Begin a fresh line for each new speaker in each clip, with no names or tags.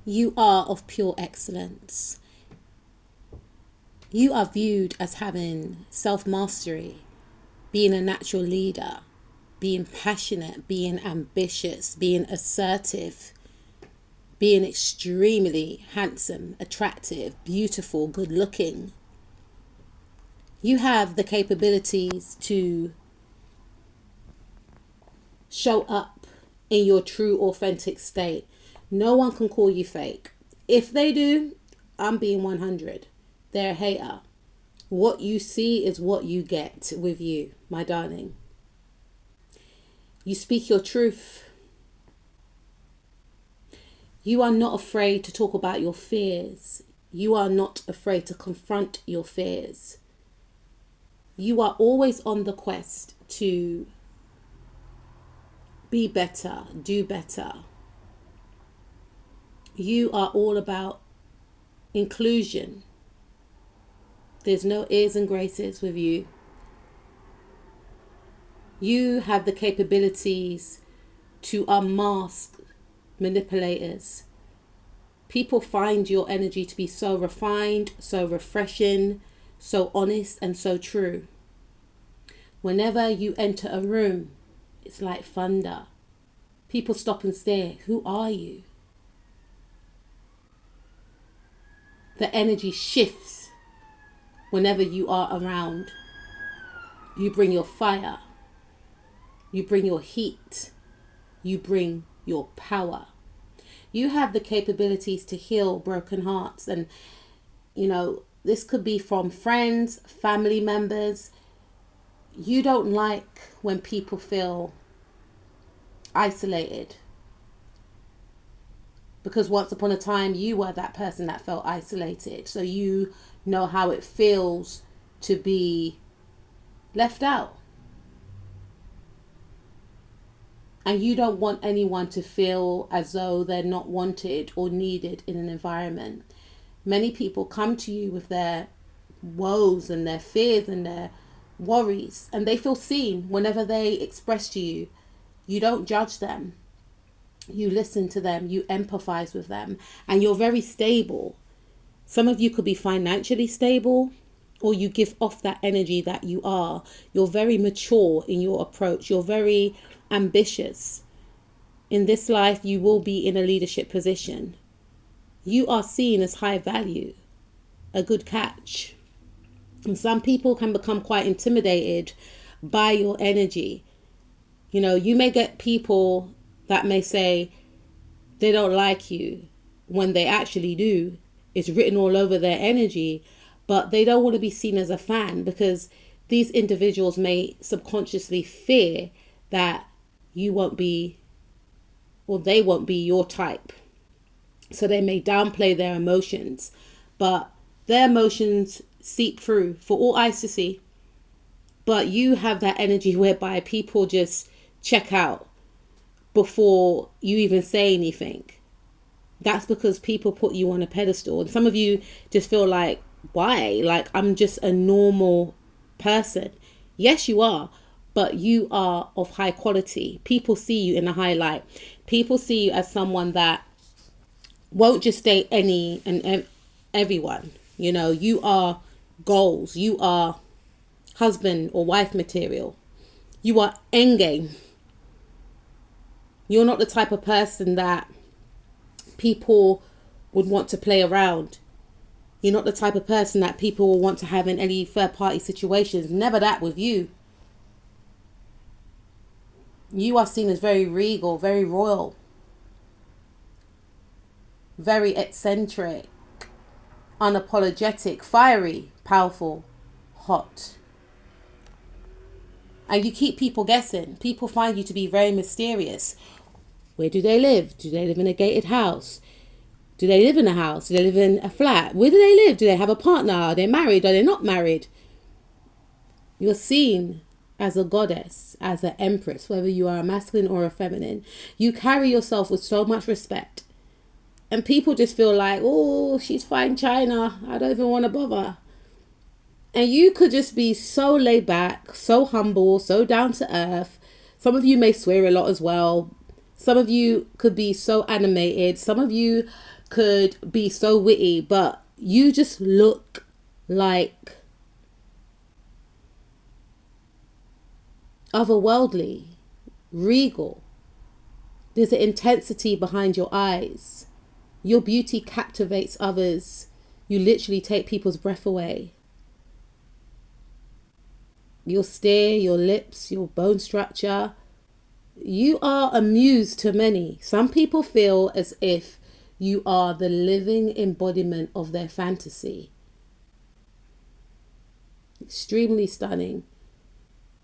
You are of pure excellence. You are viewed as having self-mastery, being a natural leader, being passionate, being ambitious, being assertive, being extremely handsome, attractive, beautiful, good looking. You have the capabilities to show up in your true, authentic state. No one can call you fake. If they do, I'm being 100. They're a hater. What you see is what you get with you, my darling. You speak your truth. You are not afraid to talk about your fears. You are not afraid to confront your fears. You are always on the quest to be better, do better. You are all about inclusion. There's no airs and graces with you. You have the capabilities to unmask manipulators. People find your energy to be so refined, so refreshing, so honest, and so true. Whenever you enter a room, it's like thunder. People stop and stare. Who are you? The energy shifts whenever you are around. You bring your fire. You bring your heat. You bring your power. You have the capabilities to heal broken hearts. And, this could be from friends, family members. You don't like when people feel isolated. Because once upon a time, you were that person that felt isolated. So you know how it feels to be left out. And you don't want anyone to feel as though they're not wanted or needed in an environment. Many people come to you with their woes and their fears and their worries, and they feel seen whenever they express to you. You don't judge them. You listen to them, you empathize with them, and you're very stable. Some of you could be financially stable, or you give off that energy that you are. You're very mature in your approach. You're very ambitious. In this life, you will be in a leadership position. You are seen as high value, a good catch. And some people can become quite intimidated by your energy. You may get people that may say they don't like you when they actually do. It's written all over their energy, but they don't want to be seen as a fan because these individuals may subconsciously fear that you won't be, or they won't be your type. So they may downplay their emotions, but their emotions seep through for all eyes to see. But you have that energy whereby people just check out before you even say anything. That's because people put you on a pedestal. And some of you just feel like, why? Like, I'm just a normal person. Yes, you are. But you are of high quality. People see you in a high light. People see you as someone that won't just date any and everyone. You are goals. You are husband or wife material. You are endgame. You're not the type of person that people would want to play around. You're not the type of person that people will want to have in any third party situations. Never that with you. You are seen as very regal, very royal, very eccentric, unapologetic, fiery, powerful, hot. And you keep people guessing. People find you to be very mysterious. Where do they live? Do they live in a gated house? Do they live in a house? Do they live in a flat? Where do they live? Do they have a partner? Are they married? Are they not married? You're seen as a goddess, as an empress, whether you are a masculine or a feminine. You carry yourself with so much respect. And people just feel like, oh, she's fine china. I don't even want to bother. And you could just be so laid back, so humble, so down to earth. Some of you may swear a lot as well. Some of you could be so animated. Some of you could be so witty, but you just look like otherworldly, regal. There's an intensity behind your eyes. Your beauty captivates others. You literally take people's breath away. Your stare, your lips, your bone structure. You are a muse to many. Some people feel as if you are the living embodiment of their fantasy. Extremely stunning.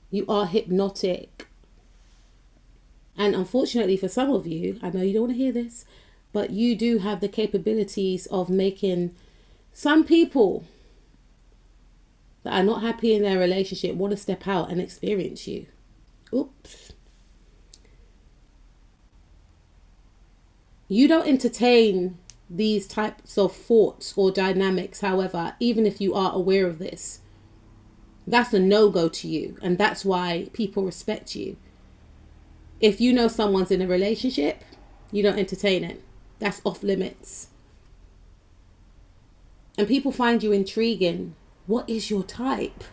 You are hypnotic. And unfortunately for some of you, I know you don't want to hear this, but you do have the capabilities of making some people that are not happy in their relationship want to step out and experience you. Oops. You don't entertain these types of thoughts or dynamics, however, even if you are aware of this. That's a no-go to you, and that's why people respect you. If you know someone's in a relationship, you don't entertain it. That's off limits. And people find you intriguing. What is your type?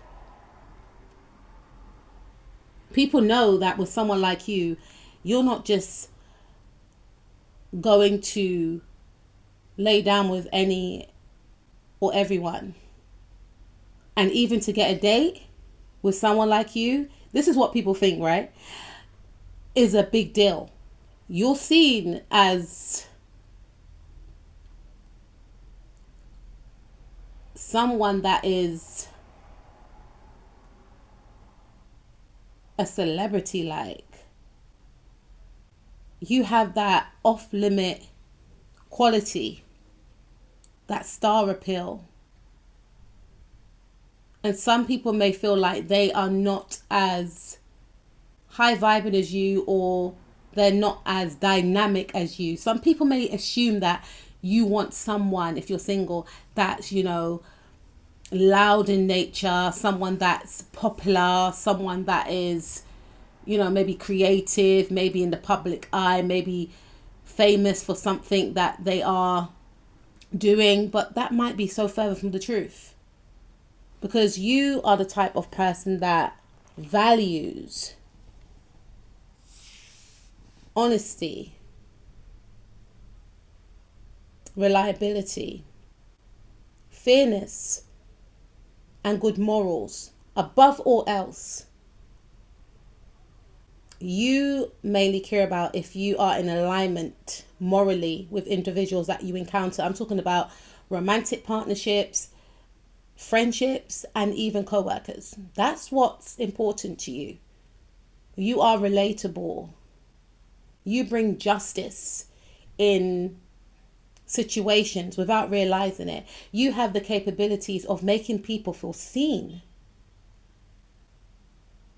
People know that with someone like you, you're not just going to lay down with any or everyone. And even to get a date with someone like you, this is what people think, right? Is a big deal. You're seen as someone that is a celebrity. Like, you have that off-limit quality, that star appeal. And some people may feel like they are not as high vibing as you, or they're not as dynamic as you. Some people may assume that you want someone, if you're single, that's, you know, loud in nature, someone that's popular, someone that is, you know, maybe creative, maybe in the public eye, maybe famous for something that they are doing. But that might be so further from the truth, because you are the type of person that values honesty, reliability, fairness, and good morals. Above all else, you mainly care about if you are in alignment morally with individuals that you encounter. I'm talking about romantic partnerships, friendships, and even co-workers. That's what's important to you. You are relatable. You bring justice in situations without realizing it. You have the capabilities of making people feel seen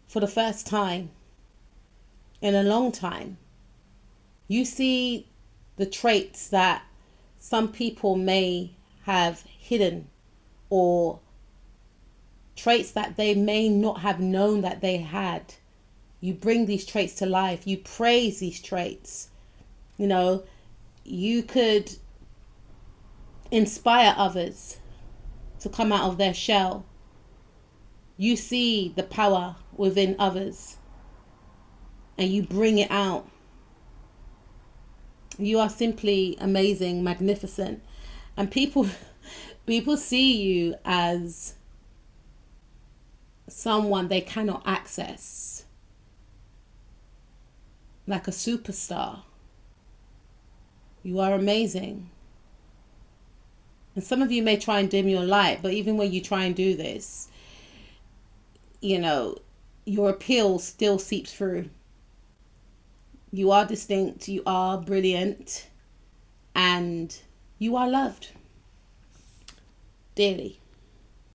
for the first time in a long time. You see the traits that some people may have hidden, or traits that they may not have known that they had. You bring these traits to life. You praise these traits. You know, you could inspire others to come out of their shell. You see the power within others and you bring it out. You are simply amazing, magnificent. And people see you as someone they cannot access, like a superstar. You are amazing. And some of you may try and dim your light, but even when you try and do this, you know, your appeal still seeps through. You are distinct, you are brilliant, and you are loved dearly.